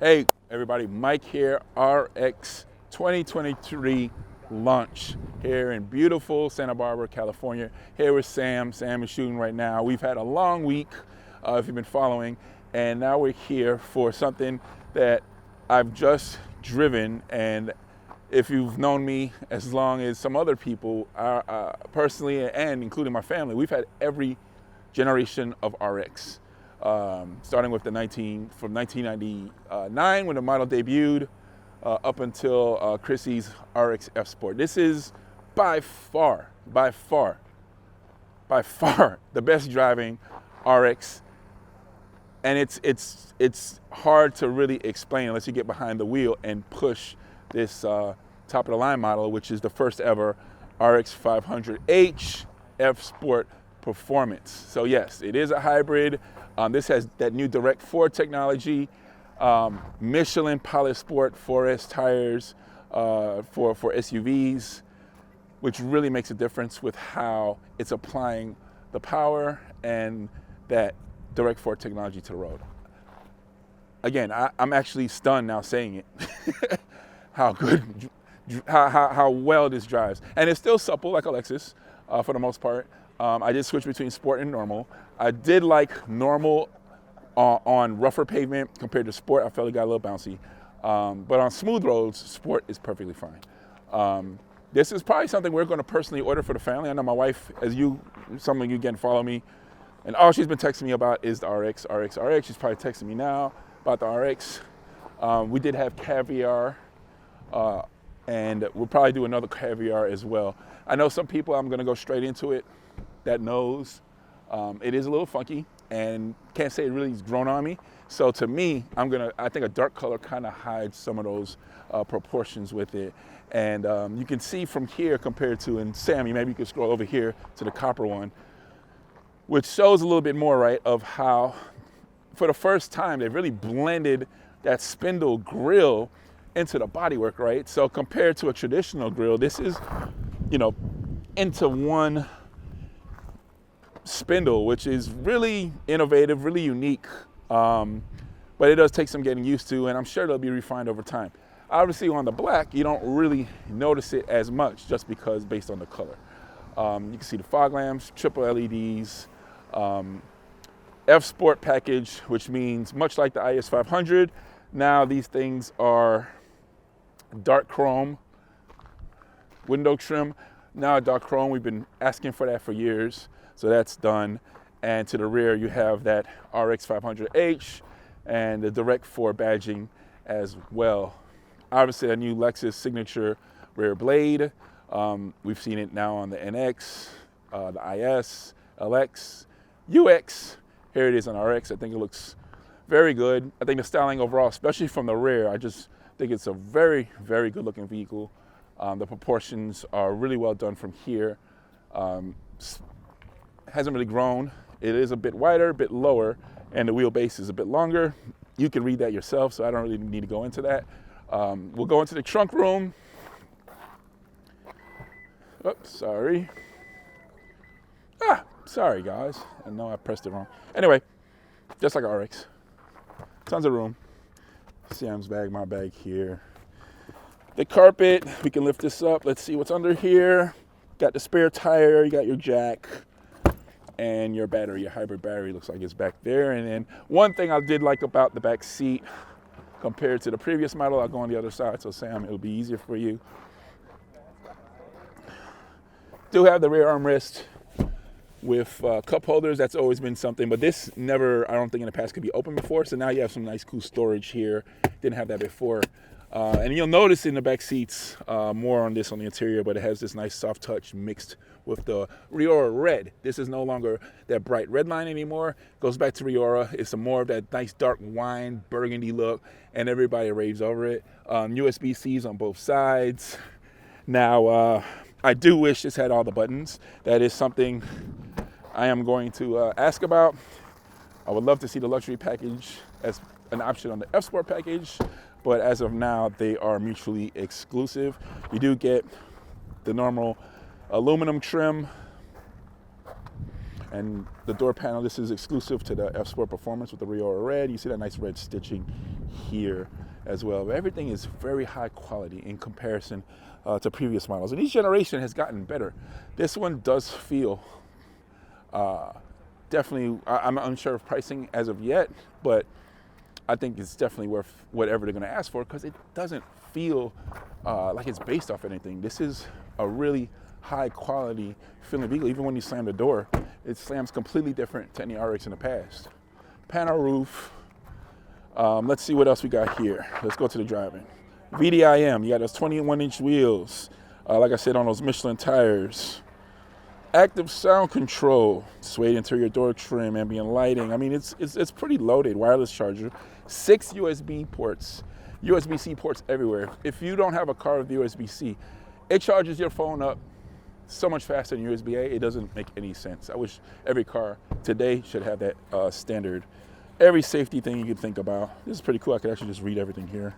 Hey, everybody, Mike here, RX 2023 launch here in beautiful Santa Barbara, California. Here with Sam. Sam is shooting right now. We've had a long week, if you've been following, and now we're here for something that I've just driven. And if you've known me as long as some other people, personally and including my family, we've had every generation of RX. Starting with from 1999 when the model debuted up until Chrissy's RX F Sport. This is by far the best driving RX, and it's hard to really explain unless you get behind the wheel and push this top of the line model, which is the first ever RX 500H F Sport performance. So yes, it is a hybrid. This has that new Direct 4 technology, Michelin Pilot Sport 4S tires for SUVs, which really makes a difference with how it's applying the power and that Direct 4 technology to the road. Again, I'm actually stunned now saying it, how well this drives. And it's still supple like a Lexus for the most part. I did switch between sport and normal. I did like normal on rougher pavement compared to sport. I felt it got a little bouncy. But on smooth roads, sport is perfectly fine. This is probably something we're going to personally order for the family. I know my wife, some of you again follow me, and all she's been texting me about is the RX. She's probably texting me now about the RX. We did have caviar, and we'll probably do another caviar as well. I know some people, I'm going to go straight into it, that knows. It is a little funky and can't say it really has grown on me. So to me, I think a dark color kind of hides some of those proportions with it. And you can see from here compared to, and Sammy, maybe you can scroll over here to the copper one, which shows a little bit more, right, of how for the first time they've really blended that spindle grill into the bodywork, right? So compared to a traditional grill, this is, into one spindle, which is really innovative, really unique, but it does take some getting used to, and I'm sure they'll be refined over time. Obviously on the black, you don't really notice it as much just because based on the color. You can see the fog lamps, triple LEDs, F Sport package, which means much like the IS 500, now these things are dark chrome window trim. Now dark chrome, we've been asking for that for years. So that's done. And to the rear, you have that RX 500H and the Direct 4 badging as well. Obviously, a new Lexus signature rear blade. We've seen it now on the NX, the IS, LX, UX. Here it is on RX. I think it looks very good. I think the styling overall, especially from the rear, I just think it's a very, very good looking vehicle. The proportions are really well done from here. Hasn't really grown. It is a bit wider, a bit lower, and the wheelbase is a bit longer. You can read that yourself, so I don't really need to go into that. We'll go into the trunk room. Oops, sorry. Sorry guys. I know I pressed it wrong. Anyway, just like RX. Tons of room. Sam's bag, my bag here. The carpet, we can lift this up. Let's see what's under here. Got the spare tire, you got your jack, and your battery, your hybrid battery looks like it's back there. And then one thing I did like about the back seat compared to the previous model, I'll go on the other side, so Sam, it'll be easier for you. Do have the rear armrest with cup holders. That's always been something, but this never, I don't think in the past could be open before. So now you have some nice cool storage here. Didn't have that before. And you'll notice in the back seats, more on this on the interior, but it has this nice soft touch mixed with the Riora red. This is no longer that bright red line anymore. Goes back to Riora. It's more of that nice dark wine burgundy look, and everybody raves over it. USB-Cs on both sides. Now, I do wish this had all the buttons. That is something I am going to ask about. I would love to see the luxury package as an option on the F Sport package, but as of now, they are mutually exclusive. You do get the normal aluminum trim, And the door panel, this is exclusive to the F Sport Performance with the Riora red. You see that nice red stitching here as well. But everything is very high quality in comparison to previous models. And each generation has gotten better. This one does feel definitely, I'm unsure of pricing as of yet, but I think it's definitely worth whatever they're going to ask for, because it doesn't feel like it's based off anything. This is a really high quality feeling vehicle. Even when you slam the door, it slams completely different to any RX in the past. Panel roof. Let's see what else we got here. Let's go to the driving. VDIM, you got those 21-inch wheels. Like I said, on those Michelin tires. Active sound control, suede interior door trim, ambient lighting. I mean, it's pretty loaded. Wireless charger, 6 USB ports, USB-C ports everywhere. If you don't have a car with USB-C, it charges your phone up so much faster than USB-A. It doesn't make any sense. I wish every car today should have that standard. Every safety thing you could think about. This is pretty cool. I could actually just read everything here.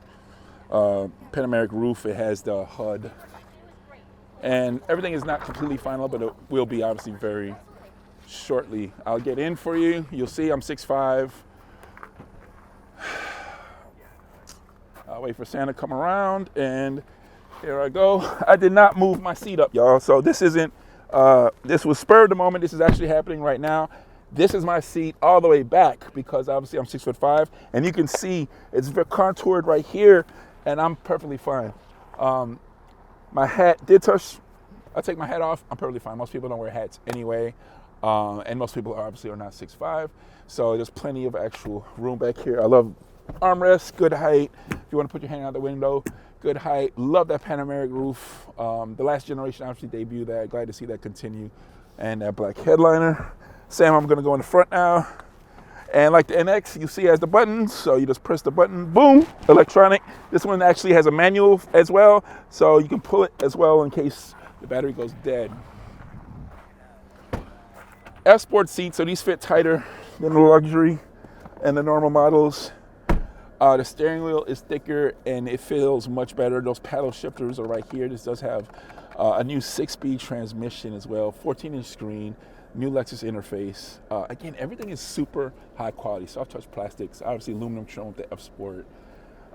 Panoramic roof. It has the HUD. And everything is not completely final, but it will be obviously very shortly. I'll get in for you. You'll see I'm 6'5". I'll wait for Santa to come around, and here I go. I did not move my seat up, y'all. So this isn't, this was spur of the moment. This is actually happening right now. This is my seat all the way back because obviously I'm 6'5", and you can see it's contoured right here, and I'm perfectly fine. My hat did touch. I take my hat off. I'm perfectly fine. Most people don't wear hats anyway, and most people obviously are not 6'5". So there's plenty of actual room back here. I love armrests, good height. If you want to put your hand out the window, good height. Love that panoramic roof. The last generation actually debuted that. Glad to see that continue. And that black headliner. Sam, I'm gonna go in the front now. And like the NX, you see has the buttons, so you just press the button, boom, electronic. This one actually has a manual as well, so you can pull it as well in case the battery goes dead. F Sport seats, so these fit tighter than the luxury and the normal models. The steering wheel is thicker and it feels much better. Those paddle shifters are right here. This does have a new 6-speed transmission as well, 14-inch screen. New Lexus interface. Again, everything is super high quality. Soft touch plastics, obviously aluminum trim with the F Sport.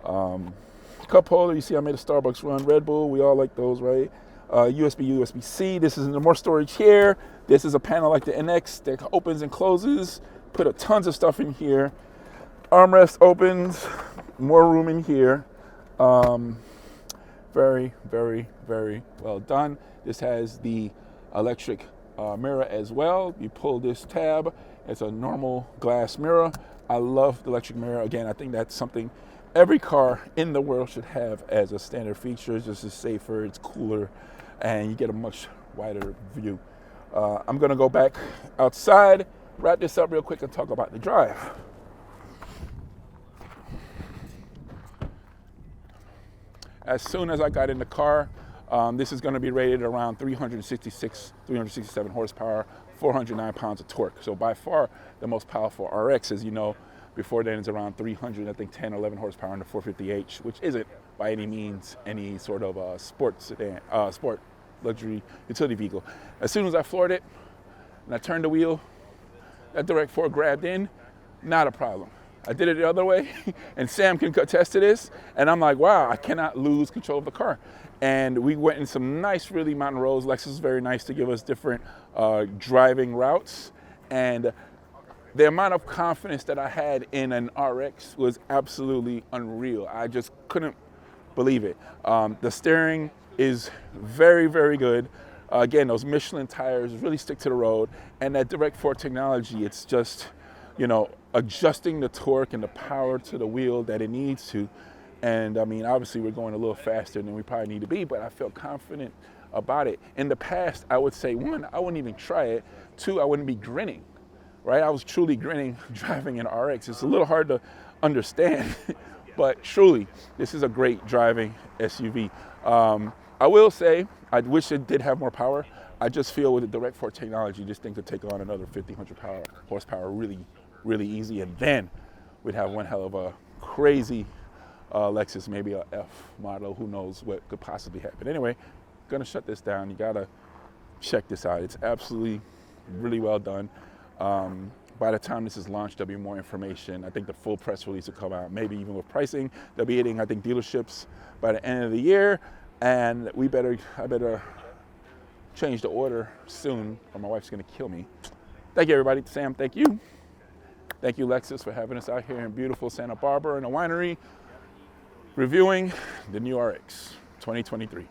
Cup holder, you see I made a Starbucks run. Red Bull, we all like those, right? USB, USB-C. This is more storage here. This is a panel like the NX that opens and closes. Put a tons of stuff in here. Armrest opens, more room in here. Very, very, very well done. This has the electric mirror as well. You pull this tab, it's a normal glass mirror. I love the electric mirror. Again, I think that's something every car in the world should have as a standard feature. It's just safer, it's cooler, and you get a much wider view. I'm gonna go back outside, wrap this up real quick and talk about the drive. As soon as I got in the car, this is going to be rated around 367 horsepower, 409 pounds of torque. So by far the most powerful RX, as you know. Before then it's around 300, I think 10, 11 horsepower in the 450H, which isn't by any means any sort of sport sedan, sport luxury utility vehicle. As soon as I floored it and I turned the wheel, that direct 4 grabbed in, not a problem. I did it the other way, and Sam can attest to this, and I'm like, wow, I cannot lose control of the car. And we went in some nice, really mountain roads. Lexus is very nice to give us different driving routes, and the amount of confidence that I had in an RX was absolutely unreal. I just couldn't believe it. The steering is very, very good. Again, those Michelin tires really stick to the road, and that direct 4 technology, it's just, you know, adjusting the torque and the power to the wheel that it needs to. And I mean, obviously we're going a little faster than we probably need to be, but I felt confident about it. In the past, I would say, 1, I wouldn't even try it. 2, I wouldn't be grinning, right? I was truly grinning driving an RX. It's a little hard to understand, but truly, this is a great driving SUV. I will say, I wish it did have more power. I just feel with the direct 4 technology, this thing could take on another 1,500 horsepower really, really easy. And then we'd have one hell of a crazy Lexus, maybe a F model. Who knows what could possibly happen. Anyway, gonna shut this down. You gotta check this out. It's absolutely really well done. By the time this is launched, there'll be more information. I think the full press release will come out, maybe even with pricing. They'll be hitting, I think, dealerships by the end of the year. And I better change the order soon, or my wife's gonna kill me. Thank you, everybody. Sam, thank you. Thank you, Lexus, for having us out here in beautiful Santa Barbara in a winery, reviewing the new RX 2023.